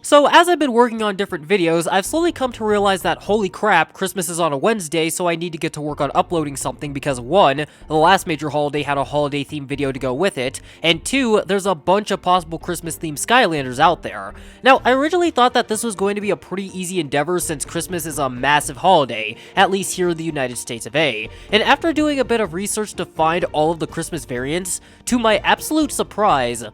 So as I've been working on different videos, I've slowly come to realize that holy crap, Christmas is on a Wednesday, so I need to get to work on uploading something because 1, the last major holiday had a holiday themed video to go with it, and 2, there's a bunch of possible Christmas themed Skylanders out there. Now, I originally thought that this was going to be a pretty easy endeavor since Christmas is a massive holiday, at least here in the United States of A, and after doing a bit of research to find all of the Christmas variants, to my absolute surprise,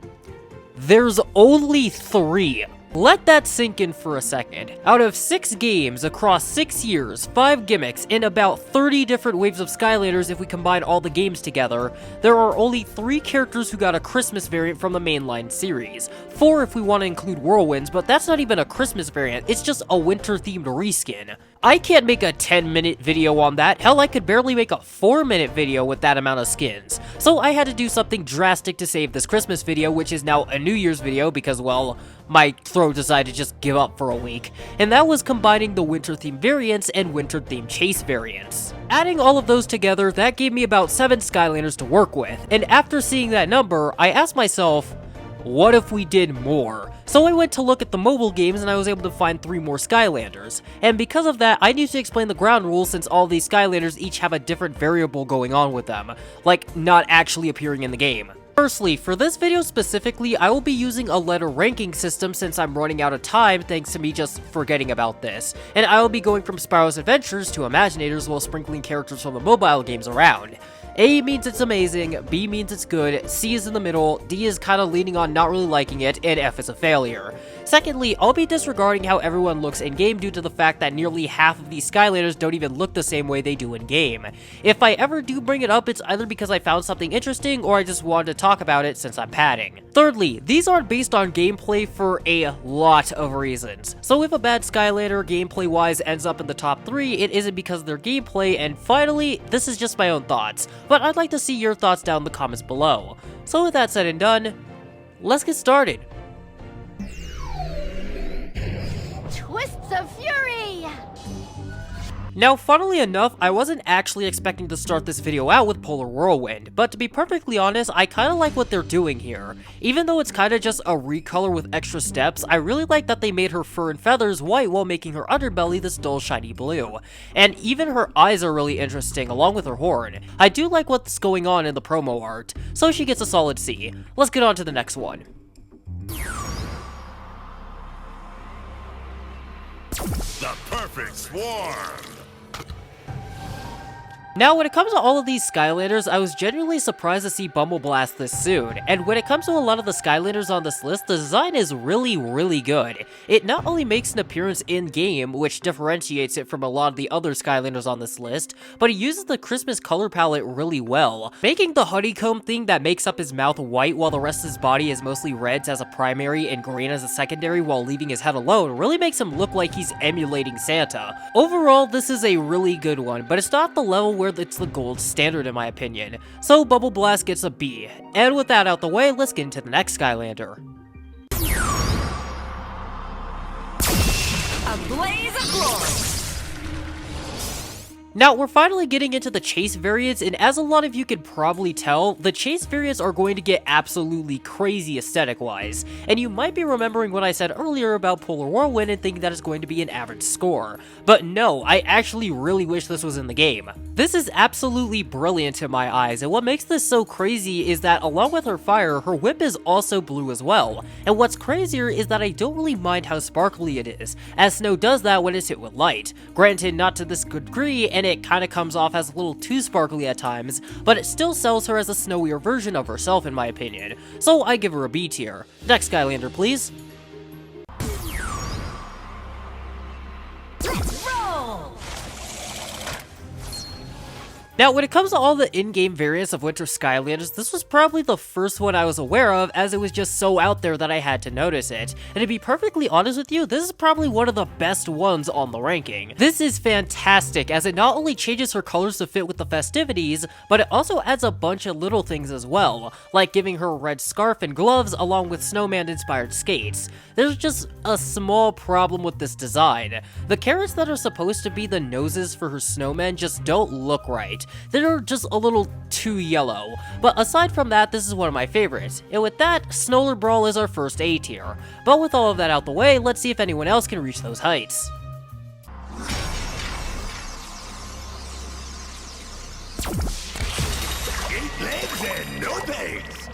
there's only 3. Let that sink in for a second. Out of 6 games across 6 years, 5 gimmicks, and about 30 different waves of Skylanders if we combine all the games together, there are only 3 characters who got a Christmas variant from the mainline series. 4 if we want to include whirlwinds, but that's not even a Christmas variant, it's just a winter-themed reskin. I can't make a 10-minute video on that, hell I could barely make a 4-minute video with that amount of skins. So I had to do something drastic to save this Christmas video, which is now a New Year's video because, well, my throat decided to just give up for a week, and that was combining the winter-themed variants and winter-themed chase variants. Adding all of those together, that gave me about 7 Skylanders to work with, and after seeing that number, I asked myself, what if we did more? So I went to look at the mobile games and I was able to find 3 more Skylanders, and because of that, I need to explain the ground rules since all these Skylanders each have a different variable going on with them, like not actually appearing in the game. Firstly, for this video specifically, I will be using a letter ranking system since I'm running out of time thanks to me just forgetting about this, and I will be going from Spyro's Adventures to Imaginators while sprinkling characters from the mobile games around. A means it's amazing, B means it's good, C is in the middle, D is kinda leaning on not really liking it, and F is a failure. Secondly, I'll be disregarding how everyone looks in-game due to the fact that nearly half of these Skylanders don't even look the same way they do in-game. If I ever do bring it up, it's either because I found something interesting or I just wanted to talk about it since I'm padding. Thirdly, these aren't based on gameplay for a lot of reasons. So if a bad Skylander gameplay-wise ends up in the top 3, it isn't because of their gameplay, and finally, this is just my own thoughts, but I'd like to see your thoughts down in the comments below. So with that said and done, let's get started. Twists of fury! Now, funnily enough, I wasn't actually expecting to start this video out with Polar Whirlwind, but to be perfectly honest, I kinda like what they're doing here. Even though it's kinda just a recolor with extra steps, I really like that they made her fur and feathers white while making her underbelly this dull shiny blue. And even her eyes are really interesting, along with her horn. I do like what's going on in the promo art, so she gets a solid C. Let's get on to the next one. The perfect swarm! Now, when it comes to all of these Skylanders, I was genuinely surprised to see Bumble blast this soon, and when it comes to a lot of the Skylanders on this list, the design is really good. It not only makes an appearance in-game, which differentiates it from a lot of the other Skylanders on this list, but it uses the Christmas color palette really well, making the honeycomb thing that makes up his mouth white while the rest of his body is mostly reds as a primary and green as a secondary while leaving his head alone really makes him look like he's emulating Santa. Overall, this is a really good one, but it's not the level where it's the gold standard in my opinion, so Bubble Blast gets a B. And with that out the way, let's get into the next Skylander. A blaze of glory! Now, we're finally getting into the chase variants, and as a lot of you could probably tell, the chase variants are going to get absolutely crazy aesthetic-wise, and you might be remembering what I said earlier about Polar Whirlwind and thinking that it's going to be an average score. But no, I actually really wish this was in the game. This is absolutely brilliant in my eyes, and what makes this so crazy is that along with her fire, her whip is also blue as well. And what's crazier is that I don't really mind how sparkly it is, as snow does that when it's hit with light. Granted, not to this degree, and it kinda comes off as a little too sparkly at times, but it still sells her as a snowier version of herself in my opinion, so I give her a B tier. Next Skylander, please. Let's roll! Now, when it comes to all the in-game variants of Winter Skylanders, this was probably the first one I was aware of, as it was just so out there that I had to notice it. And to be perfectly honest with you, this is probably one of the best ones on the ranking. This is fantastic, as it not only changes her colors to fit with the festivities, but it also adds a bunch of little things as well, like giving her a red scarf and gloves along with snowman-inspired skates. There's just a small problem with this design. The carrots that are supposed to be the noses for her snowmen just don't look right. They're just a little too too yellow. But aside from that, this is one of my favorites. And with that, Snoller Brawl is our first A tier. But with all of that out the way, let's see if anyone else can reach those heights. Legs and no pegs.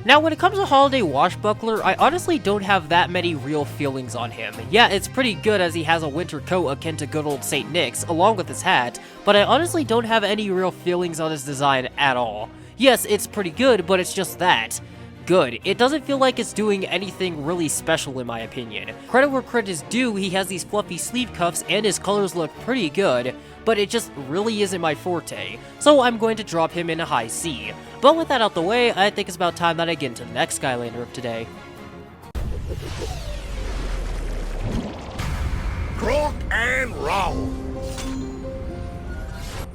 Now, when it comes to Holiday Washbuckler, I honestly don't have that many real feelings on him. Yeah, it's pretty good as he has a winter coat akin to good old St. Nick's, along with his hat, but I honestly don't have any real feelings on his design at all. Yes, it's pretty good, but it's just that. Good. It doesn't feel like it's doing anything really special in my opinion. Credit where credit is due, he has these fluffy sleeve cuffs and his colors look pretty good, but it just really isn't my forte, so I'm going to drop him in a high C. But with that out the way, I think it's about time that I get into the next Skylander of today. Croak and roll.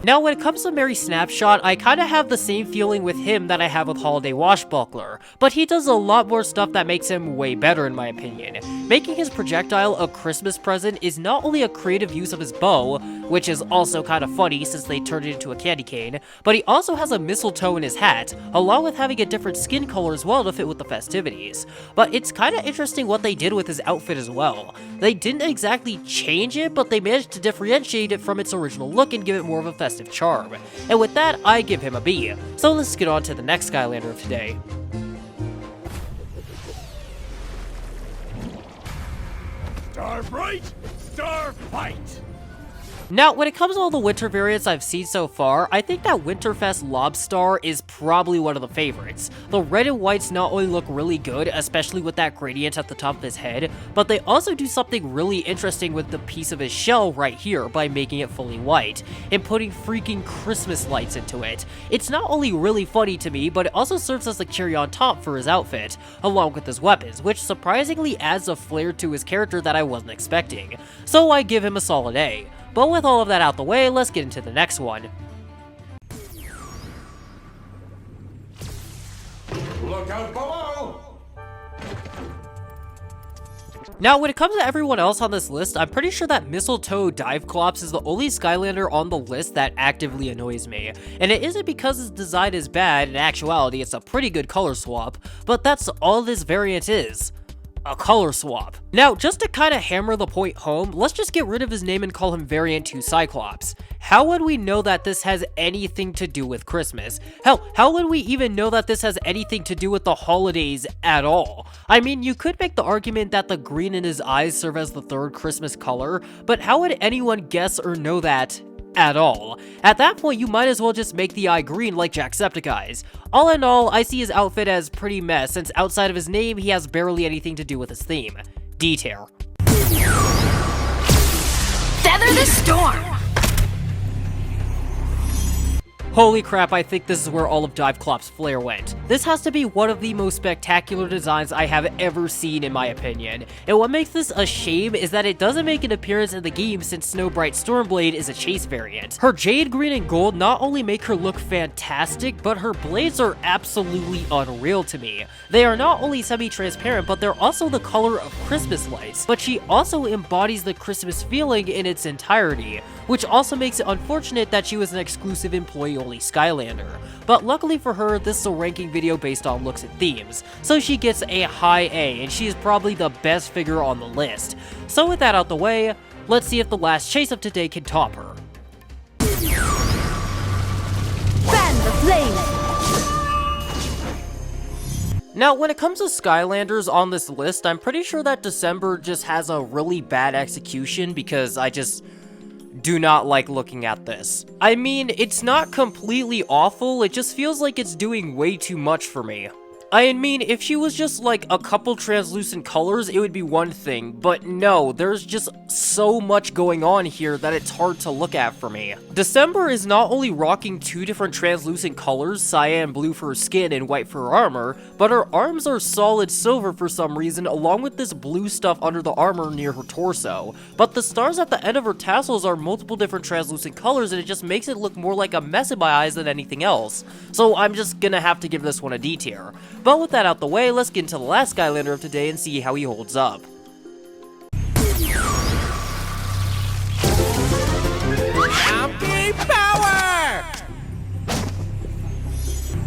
Now, when it comes to Merry Snapshot, I kinda have the same feeling with him that I have with Holiday Washbuckler, but he does a lot more stuff that makes him way better in my opinion. Making his projectile a Christmas present is not only a creative use of his bow, which is also kinda funny since they turned it into a candy cane, but he also has a mistletoe in his hat, along with having a different skin color as well to fit with the festivities. But it's kinda interesting what they did with his outfit as well. They didn't exactly change it, but they managed to differentiate it from its original look and give it more of a festive charm. And with that, I give him a B. So let's get on to the next Skylander of today. Star bright, star fight. Now, when it comes to all the winter variants I've seen so far, I think that Winterfest lobstar is probably one of the favorites. The red and whites not only look really good, especially with that gradient at the top of his head, but they also do something really interesting with the piece of his shell right here by making it fully white, and putting freaking Christmas lights into it. It's not only really funny to me, but it also serves as the cherry on top for his outfit, along with his weapons, which surprisingly adds a flair to his character that I wasn't expecting. So I give him a solid A. But with all of that out the way, let's get into the next one. Look out below. Now, when it comes to everyone else on this list, I'm pretty sure that Mistletoe Dive-clops is the only Skylander on the list that actively annoys me. And it isn't because his design is bad, in actuality it's a pretty good color swap, but that's all this variant is. A color swap. Now, just to kinda hammer the point home, let's just get rid of his name and call him Variant 2 Cyclops. How would we know that this has anything to do with Christmas? Hell, how would we even know that this has anything to do with the holidays at all? I mean, you could make the argument that the green in his eyes serve as the third Christmas color, but how would anyone guess or know that at all? At that point, you might as well just make the eye green like Jacksepticeye's. All in all, I see his outfit as pretty mess, since outside of his name, he has barely anything to do with his theme. D-tier. Feather the storm. Holy crap, I think this is where all of Dive-clops' flair went. This has to be one of the most spectacular designs I have ever seen in my opinion. And what makes this a shame is that it doesn't make an appearance in the game since Snow Bright Stormblade is a chase variant. Her jade green and gold not only make her look fantastic, but her blades are absolutely unreal to me. They are not only semi-transparent, but they're also the color of Christmas lights. But she also embodies the Christmas feeling in its entirety, which also makes it unfortunate that she was an exclusive employee-only Skylander. But luckily for her, this is a ranking video based on looks and themes, so she gets a high A, and she is probably the best figure on the list. So with that out the way, let's see if the last chase of today can top her. Fan the flame. Now, when it comes to Skylanders on this list, I'm pretty sure that December just has a really bad execution because I just do not like looking at this. I mean, it's not completely awful, it just feels like it's doing way too much for me. I mean, if she was just like a couple translucent colors, it would be one thing, but no, there's just so much going on here that it's hard to look at for me. December is not only rocking two different translucent colors, cyan blue for her skin and white for her armor, but her arms are solid silver for some reason, along with this blue stuff under the armor near her torso. But the stars at the end of her tassels are multiple different translucent colors, and it just makes it look more like a mess in my eyes than anything else. So I'm just gonna have to give this one a D tier. But with that out the way, let's get into the last Skylander of today and see how he holds up. Monkey power!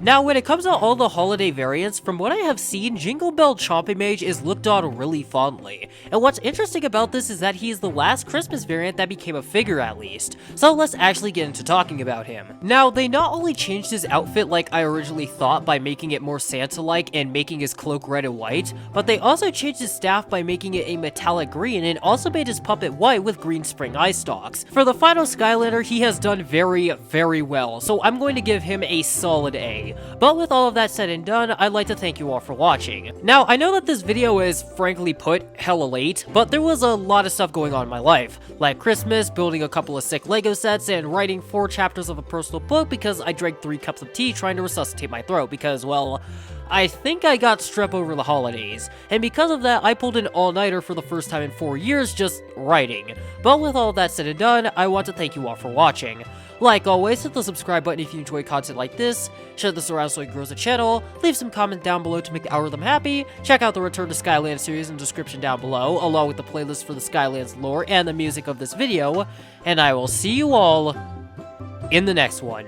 Now, when it comes to all the holiday variants, from what I have seen, Jingle Bell Chomping Mage is looked on really fondly. And what's interesting about this is that he is the last Christmas variant that became a figure at least. So let's actually get into talking about him. Now, they not only changed his outfit like I originally thought by making it more Santa-like and making his cloak red and white, but they also changed his staff by making it a metallic green and also made his puppet white with green spring eye stalks. For the final Skylander, he has done very, very well, so I'm going to give him a solid A. But with all of that said and done, I'd like to thank you all for watching. Now, I know that this video is, frankly put, hella late, but there was a lot of stuff going on in my life, like Christmas, building a couple of sick Lego sets, and writing 4 chapters of a personal book because I drank 3 cups of tea trying to resuscitate my throat because, well, I think I got strep over the holidays, and because of that, I pulled an all-nighter for the first time in 4 years just writing. But with all that said and done, I want to thank you all for watching. Like always, hit the subscribe button if you enjoy content like this, share this around so it grows the channel, leave some comments down below to make the algorithm happy, check out the Return to Skylands series in the description down below, along with the playlist for the Skylands lore and the music of this video, and I will see you all in the next one.